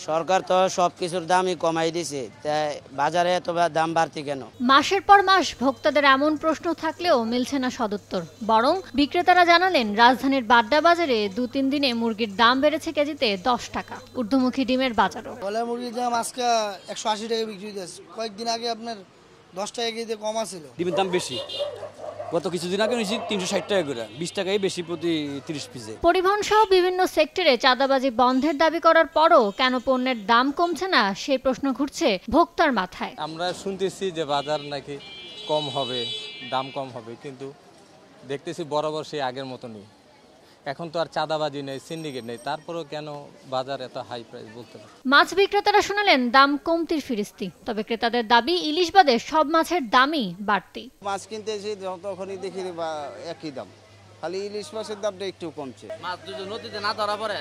সরকার তো সবকিছুর দামই কমাই দিছে, তাই বাজারে এত দাম বাড়তি কেন? মাসের পর মাস ভোক্তাদের এমন প্রশ্ন থাকলেও মিলছে না সদুত্তর। বরং বিক্রেতারা জানালেন, রাজধানীর বাড্ডা বাজারে 2-3 দিনে মুরগির দাম বেড়েছে কেজিতে 10 টাকা। ঊর্ধ্বমুখী ডিমের বাজারও। মুরগির দাম আজকে 180 টাকা বিক্রি হইতেছে। কয়েকদিন আগে আপনার 10 টাকা কেজিতে কম ছিল। ডিমের দাম বেশি, গত কিছুদিন আগে নিয়েছি 360 টাকা করে, 20 টাকাই বেশি প্রতি 30 পিসে। পরিবহন সহ বিভিন্ন সেক্টরে চাঁদাবাজি বন্ধের দাবি করার পরও কেন পণ্যের দাম কমছে না, সেই প্রশ্ন ঘুরছে ভোক্তার মাথায়। আমরা শুনতেছি যে বাজার নাকি কম হবে, দাম কম হবে, কিন্তু দেখতেছি বরাবর সেই আগের মতনই। এখন তো আর চাঁদাবাজি নেই, সিন্ডিকেট নেই, তারপরেও কেন বাজার এত হাই প্রাইস বলতে পারে। মাছ বিক্রেতারা শোনালেন দাম কমতির ফিরিস্তি, তবে ক্রেতাদের দাবি ইলিশ বাদে সব মাছের দামই বাড়তি। মাছ কিনতে এসে তখনই দেখি একই দাম, খালি ইলিশ মাছের দামটা একটু কমছে। মাছ যদি নদীতে না ধরা পড়ে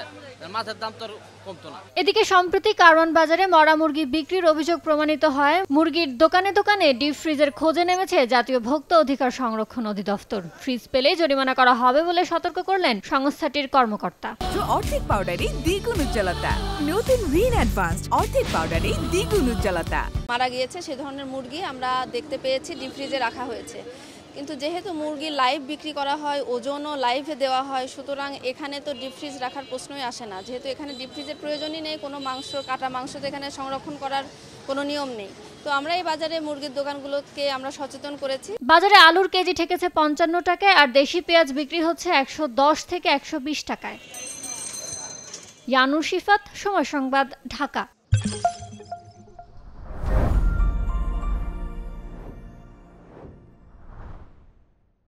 মাছের দাম তো কমতো না। এদিকে সম্প্রতি কারওয়ান বাজারে মরা মুরগি বিক্রির অভিযোগ প্রমাণিত হয়। মুরগির দোকানে দোকানে ডিপ ফ্রিজের খোঁজে নেমেছে জাতীয় ভোক্তা অধিকার সংরক্ষণ অধিদপ্তর। ফ্রিজ পেলেই জরিমানা করা হবে বলে সতর্ক করলেন সংস্থাটির কর্মকর্তা। অর্ধেক পাউডারে দ্বিগুণ উজ্জ্বলতা, নতুন রিন অ্যাডভান্সড অর্ধেক পাউডারে দ্বিগুণ উজ্জ্বলতা। মারা গিয়েছে সে ধরনের মুরগি আমরা দেখতে পেয়েছি, ডিপ ফ্রিজে রাখা হয়েছে। কিন্তু যেহেতু মুরগি লাইভ বিক্রি করা হয়, ওজনও লাইভে দেওয়া হয়, সুতরাং এখানে তো ডিপ ফ্রিজ রাখার প্রশ্নই আসে না। যেহেতু এখানে ডিপ ফ্রিজের প্রয়োজনই নেই, কোনো মাংস কাটা মাংস তো এখানে সংরক্ষণ করার কোনো নিয়ম নেই। তো আমরা এই বাজারে মুরগির দোকানগুলোকে আমরা সচেতন করেছি। বাজারে আলুর কেজি ঠেকেছে 55 টাকায়, আর দেশি পেঁয়াজ বিক্রি হচ্ছে 110 থেকে 120 টাকায়। ইয়ানুর শিফাত, সময় সংবাদ, ঢাকা।